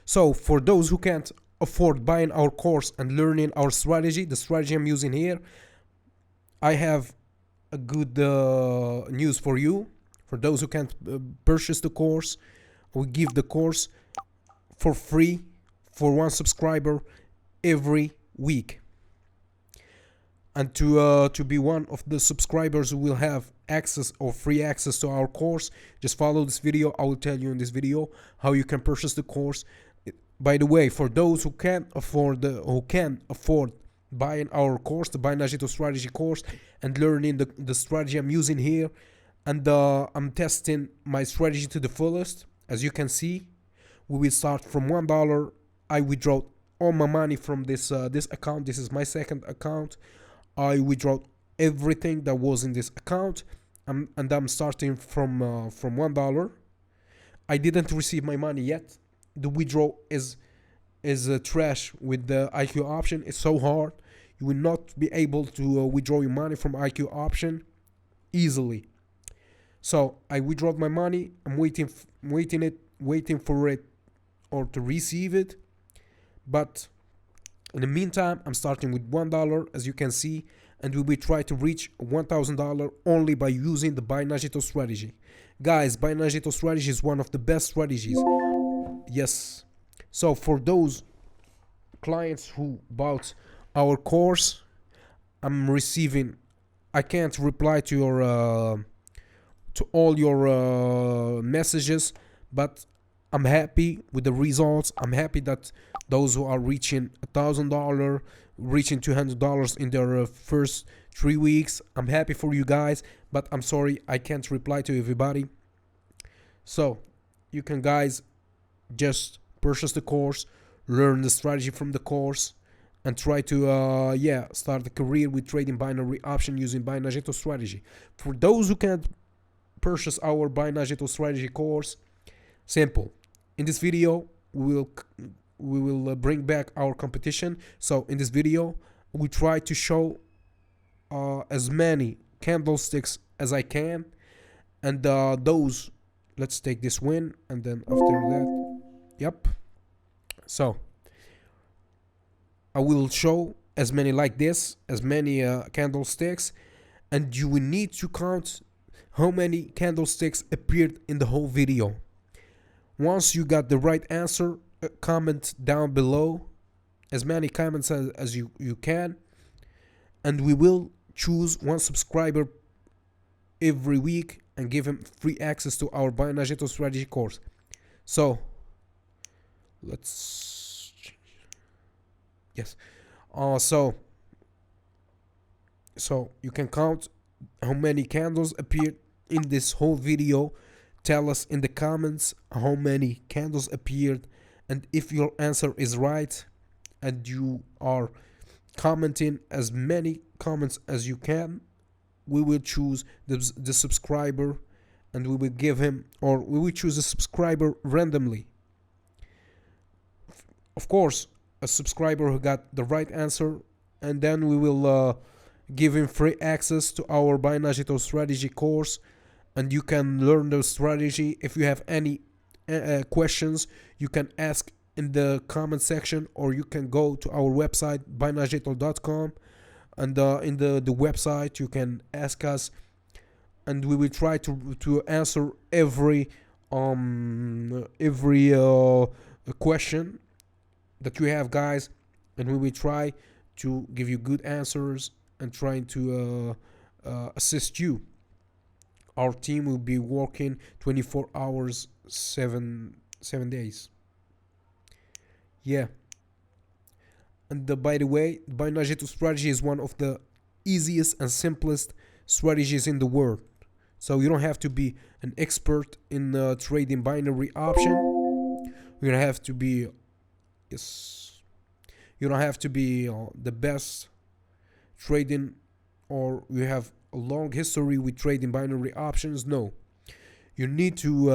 So for those who can't afford buying our course and learning our strategy, the strategy I'm using here, I have a good news for you. For those who can't purchase the course, we give the course for free for one subscriber every week. And to be one of the subscribers who will have access or free access to our course, just follow this video. I will tell you in this video how you can purchase the course. By the way, for those who can afford buying our course, the Buy Najito strategy course, and learning the strategy I'm using here, and I'm testing my strategy to the fullest. As you can see, we will start from $1. I withdraw all my money from this account. This is my second account. I withdraw everything that was in this account, and I'm starting from $1. I didn't receive my money yet. The withdrawal is trash with the IQ option. It's so hard. You will not be able to withdraw your money from IQ option easily. So I withdraw my money. I'm waiting for it or to receive it. But in the meantime, I'm starting with $1, as you can see, and we will try to reach $1,000 only by using the Buy Najito strategy. Guys, Buy Najito strategy is one of the best strategies. Yes. So for those clients who bought our course, I can't reply to your to all your messages, but I'm happy with the results. I'm happy that those who are reaching $1,000, reaching $200 in their first 3 weeks, I'm happy for you guys, but I'm sorry I can't reply to everybody. So you can guys just purchase the course, learn the strategy from the course, and try to start a career with trading binary option using Buy Najito strategy. For those who can't purchase our Buy Najito strategy course, simple. In this video, we will bring back our competition. So in this video, we try to show as many candlesticks as I can, and those. Let's take this win, and then after that, yep. So I will show as many like this, as many candlesticks, and you will need to count how many candlesticks appeared in the whole video. Once you got the right answer, comment down below as many comments as you can, and we will choose one subscriber every week and give him free access to our Buy Najito strategy course. So let's so you can count how many candles appeared in this whole video. Tell us in the comments how many candles appeared, and if your answer is right and you are commenting as many comments as you can, we will choose the subscriber, and we will give him, or we will choose a subscriber randomly. Of course, a subscriber who got the right answer, and then we will give him free access to our Buy Najito strategy course, and you can learn the strategy. If you have any questions, you can ask in the comment section, or you can go to our website buynajito.com, and in the website you can ask us, and we will try to answer every question that you have, guys, and we will try to give you good answers and trying to assist you. Our team will be working 24 hours, 7 days. Yeah. And by the way, Buy Najito strategy is one of the easiest and simplest strategies in the world. So you don't have to be an expert in trading binary option. You don't have to be you don't have to be the best trading, or you have a long history with trading binary options. No, you need to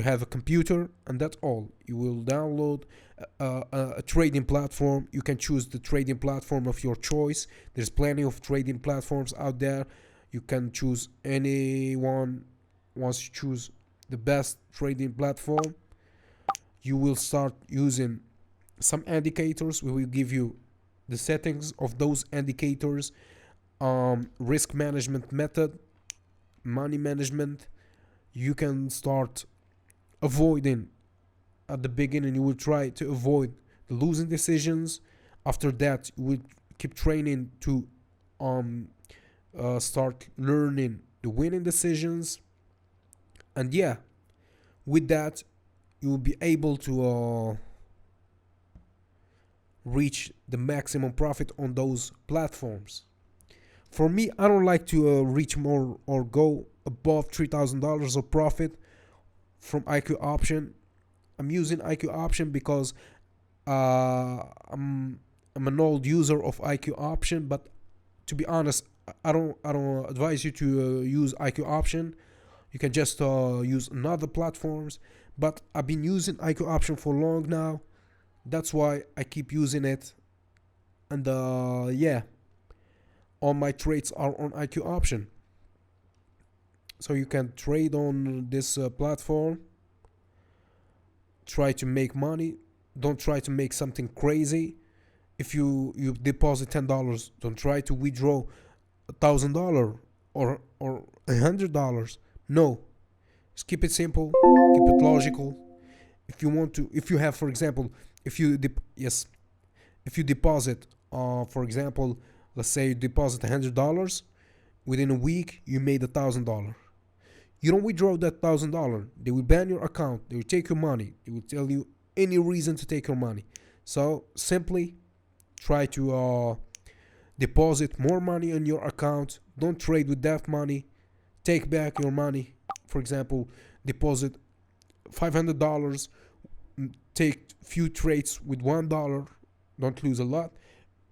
have a computer, and that's all. You will download a trading platform. You can choose the trading platform of your choice. There's plenty of trading platforms out there. You can choose any one. Once you choose the best trading platform, You will start using some indicators. We will give you the settings of those indicators, risk management method, money management. You can start avoiding at the beginning. You will try to avoid the losing decisions. After that, you will keep training to um start learning the winning decisions. And yeah, with that, you will be able to reach the maximum profit on those platforms. For me, I don't like to reach more or go above $3,000 of profit from IQ option. I'm using IQ option because uh, I'm I'm an old user of IQ option, but to be honest, I don't advise you to use IQ option. You can just use another platforms. But I've been using IQ option for long now. That's why I keep using it. And yeah, all my trades are on IQ option. So you can trade on this platform. Try to make money. Don't try to make something crazy. If you deposit $10, don't try to withdraw $1,000 or $100. No, just keep it simple. Keep it logical. If you want to, if you have, for example, yes, if you deposit, for example, let's say you deposit $100, within a week you made $1,000. You don't withdraw that $1,000. They will ban your account. They will take your money. They will tell you any reason to take your money. So simply try to deposit more money on your account. Don't trade with that money. Take back your money. For example, deposit $500. Take few trades with $1. Don't lose a lot,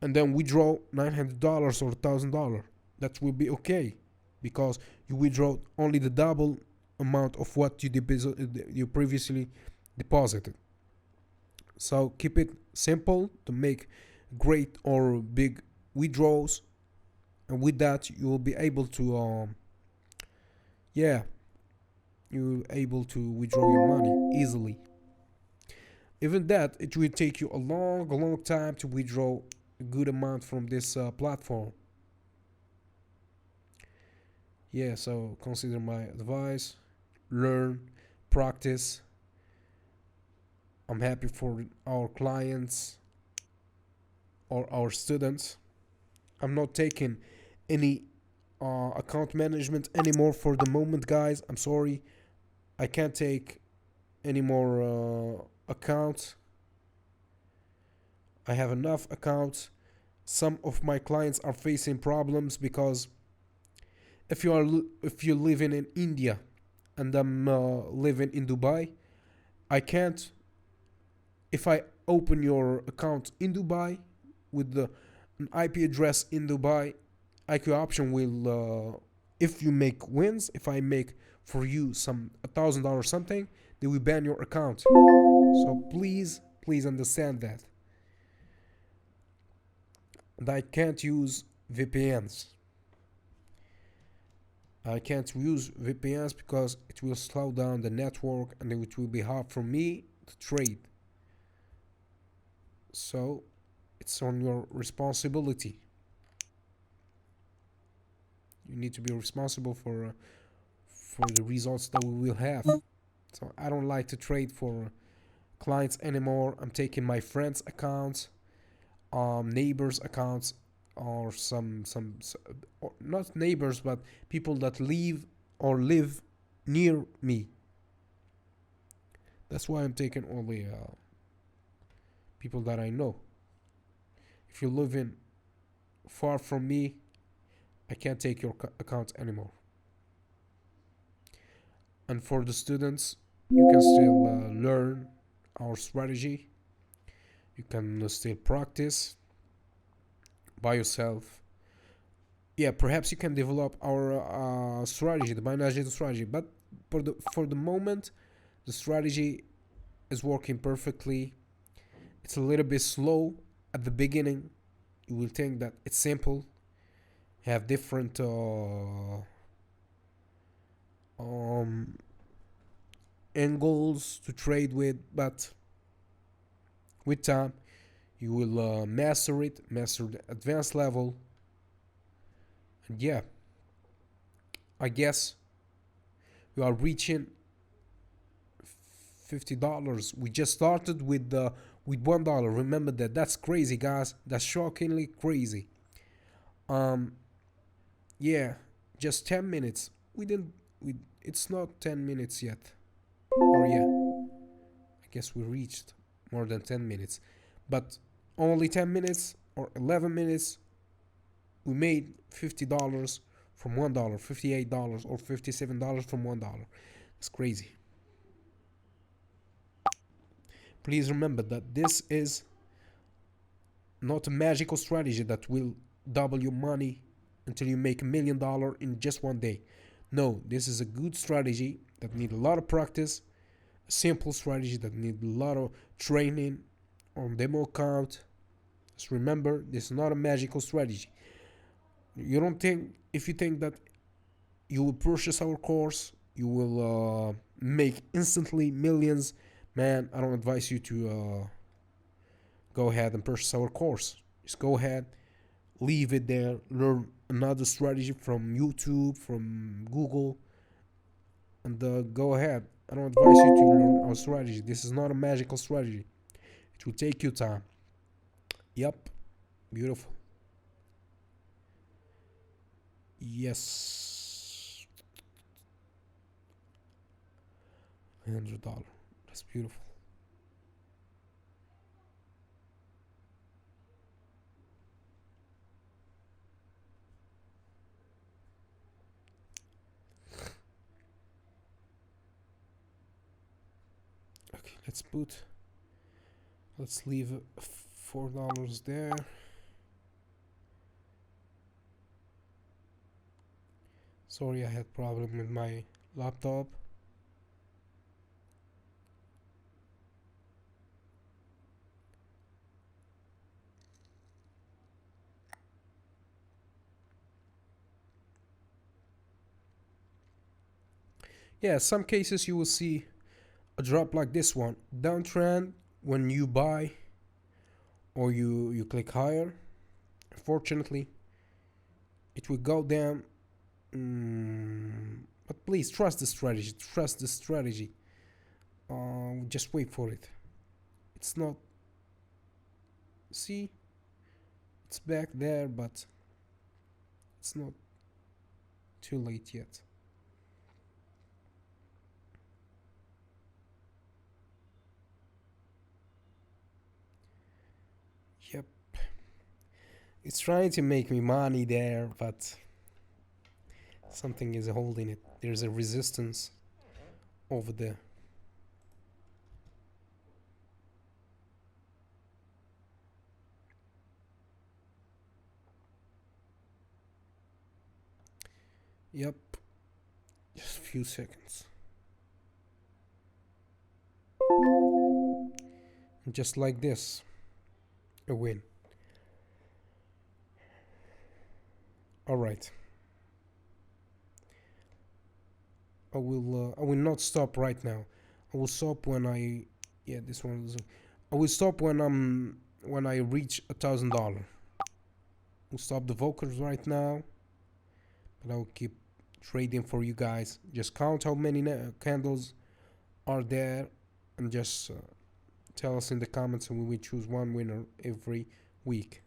and then withdraw $900 or $1,000. That will be okay, because you withdraw only the double amount of what you previously deposited. So keep it simple to make great or big withdrawals, and with that you will be able to yeah, you're able to withdraw your money easily. Even that, it will take you a long time to withdraw a good amount from this platform. Yeah, so consider my advice. Learn, practice. I'm happy for our clients or our students. I'm not taking any account management anymore for the moment, guys. I'm sorry. I can't take any more accounts. I have enough accounts. Some of my clients are facing problems because if you're living in India and I'm living in Dubai, I can't. If I open your account in Dubai with an IP address in Dubai, IQ option will, if you make wins, if I make for you some $1,000 something, they will ban your account. So please understand that. And I can't use VPNs. I can't use VPNs because it will slow down the network and it will be hard for me to trade. So it's on your responsibility. You need to be responsible for the results that we will have. So I don't like to trade for clients anymore. I'm taking my friends' accounts, neighbors' accounts, or or not neighbors, but people that live near me. That's why I'm taking only people that I know. If you live in far from me, I can't take your account anymore. And for the students, you can still learn our strategy. You can still practice by yourself. Yeah, perhaps you can develop our strategy, the binary strategy. But for the moment, the strategy is working perfectly. It's a little bit slow at the beginning. You will think that it's simple. Have different um, angles to trade with, but With time, you will master it, master the advanced level, and yeah, I guess we are reaching $50. We just started with $1. Remember that. That's crazy, guys. That's shockingly crazy. Um, yeah, just 10 minutes. We didn't. We. It's not 10 minutes yet. Or yeah, I guess we reached more than 10 minutes, but only 10 minutes or 11 minutes. We made $50 from $1, $58 or $57 from $1. It's crazy. Please remember that this is not a magical strategy that will double your money until you make $1 million in just one day. No, this is a good strategy that need a lot of practice, a simple strategy that need a lot of training on demo account. Just remember, this is not a magical strategy. You don't think if you think that you will purchase our course, you will make instantly millions. Man, I don't advise you to go ahead and purchase our course. Just go ahead, leave it there, learn another strategy from YouTube, from Google, and go ahead. I don't advise you to learn our strategy. This is not a magical strategy. It will take you time. Yep, beautiful. Yes, $100. That's beautiful. Okay, let's leave $4 there. Sorry, I had problem with my laptop. Yeah, some cases you will see a drop like this one, downtrend when you buy or you click higher. Unfortunately, it will go down. But please trust the strategy. Trust the strategy. Just wait for it. It's not. See, it's back there, but it's not too late yet. Yep, it's trying to make me money there, but something is holding it. There's a resistance over there. Yep, just a few seconds. And just like this, a win. All right. I will not stop right now. I will stop when I yeah this one is I will stop when I reach $1,000. We'll stop the vocals right now, but I will keep trading for you guys. Just count how many candles are there, and just tell us in the comments, and we will choose one winner every week.